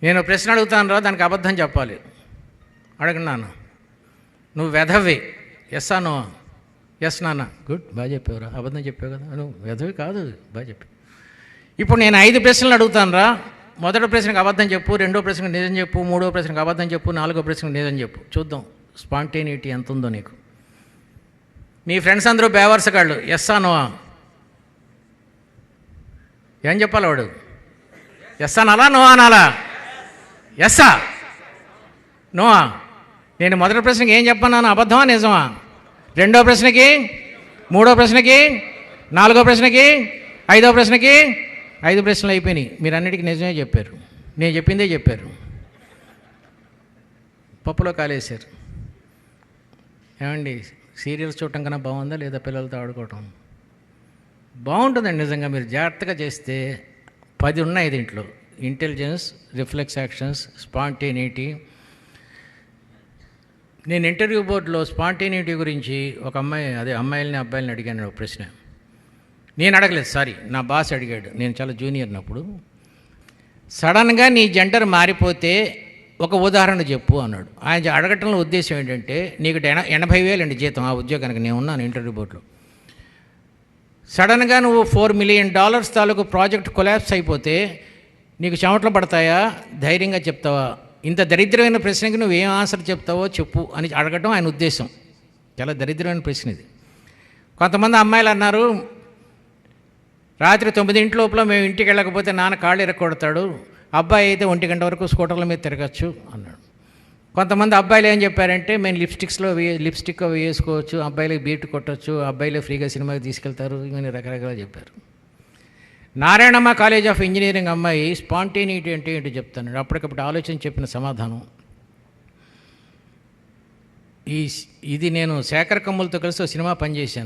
నేను ప్రశ్న అడుగుతాను రా, దానికి అబద్ధం చెప్పాలి. అడుగున్నాను, నువ్వు వెధవి, ఎస్సా నో? ఎస్ నాన్న. గుడ్, బాగా చెప్పావురా, అబద్ధం చెప్పావు కదా, నువ్వు వెధవి కాదు, బాగా చెప్పావు. ఇప్పుడు నేను 5 ప్రశ్నలు అడుగుతాను రా. మొదటి ప్రశ్నకు అబద్ధం చెప్పు, రెండో ప్రశ్నకు నిజం చెప్పు, మూడో ప్రశ్నకు అబద్ధం చెప్పు, నాలుగో ప్రశ్నకు నిజం చెప్పు. చూద్దాం స్పాంటేనిటీ ఎంత ఉందో నీకు. మీ ఫ్రెండ్స్ అందరూ బేవర్సగాళ్ళు, ఎస్సా నో? ఏం చెప్పాలి వాడు? ఎస్ అనాలా, నో అనాలా? ఎస్సా నోవా? నేను మొదటి ప్రశ్నకి ఏం చెప్పన్నాను, అబద్ధమా నిజమా? రెండో ప్రశ్నకి, మూడో ప్రశ్నకి, నాలుగో ప్రశ్నకి, ఐదో ప్రశ్నకి, 5 ప్రశ్నలు అయిపోయినాయి. మీరు అన్నిటికీ నిజమే చెప్పారు, నేను చెప్పిందే చెప్పారు. పప్పులో కాలేశారు. ఏమండి, సీరియల్స్ చూడటం కన్నా బాగుందా లేదా పిల్లలతో ఆడుకోవటం? బాగుంటుందండి నిజంగా. మీరు జాగ్రత్తగా చేస్తే 10 ఉన్నాయి దీంట్లో. Intelligence, reflex actions, spontaneity. నేను ఇంటర్వ్యూ బోర్డులో స్పాంటేనిటీ గురించి ఒక అమ్మాయిల్ని అబ్బాయిల్ని అడిగాను ఒక ప్రశ్న. నేను అడగలేదు, సారీ, నా బాస్ అడిగాడు. నేను చాలా జూనియర్ని అప్పుడు. సడన్గా నీ జెండర్ మారిపోతే ఒక ఉదాహరణ చెప్పు అన్నాడు. ఆయన అడగటంలో ఉద్దేశం ఏంటంటే, నీకు 80,000 అండి జీతం ఆ ఉద్యోగానికి. నేను ఉన్నాను ఇంటర్వ్యూ బోర్డులో. సడన్గా నువ్వు $4 మిలియన్ తాలూకు ప్రాజెక్ట్ కొలాప్స్ అయిపోతే నీకు చెమటలు పడతాయా? ధైర్యంగా చెప్తావా? ఇంత దరిద్రమైన ప్రశ్నకి నువ్వు ఏం ఆన్సర్ చెప్తావో చెప్పు అని అడగటం ఆయన ఉద్దేశం. చాలా దరిద్రమైన ప్రశ్న ఇది. కొంతమంది అమ్మాయిలు అన్నారు, రాత్రి 9 లోపల మేము ఇంటికి వెళ్ళకపోతే నాన్న కాళ్ళు ఎరగొడతాడు, అబ్బాయి అయితే 1 గంట వరకు స్కూటర్ల మీద తిరగచ్చు అన్నాడు. కొంతమంది అబ్బాయిలు ఏం చెప్పారంటే, మేము లిప్స్టిక్ వేసుకోవచ్చు, అబ్బాయిలకు బీట్ కొట్టచ్చు, అబ్బాయిలే ఫ్రీగా సినిమాకి తీసుకెళ్తారు, ఇవన్నీ రకరకాలుగా చెప్పారు. నారాయణమ్మ కాలేజ్ ఆఫ్ ఇంజనీరింగ్ అమ్మాయి స్పాంటేనిటీ అంటే ఏంటో చెప్తాను. అప్పటికప్పుడు ఆలోచన చెప్పిన సమాధానం ఇది. నేను శేఖర్ కమ్ములతో కలిసి ఒక సినిమా పనిచేశాను.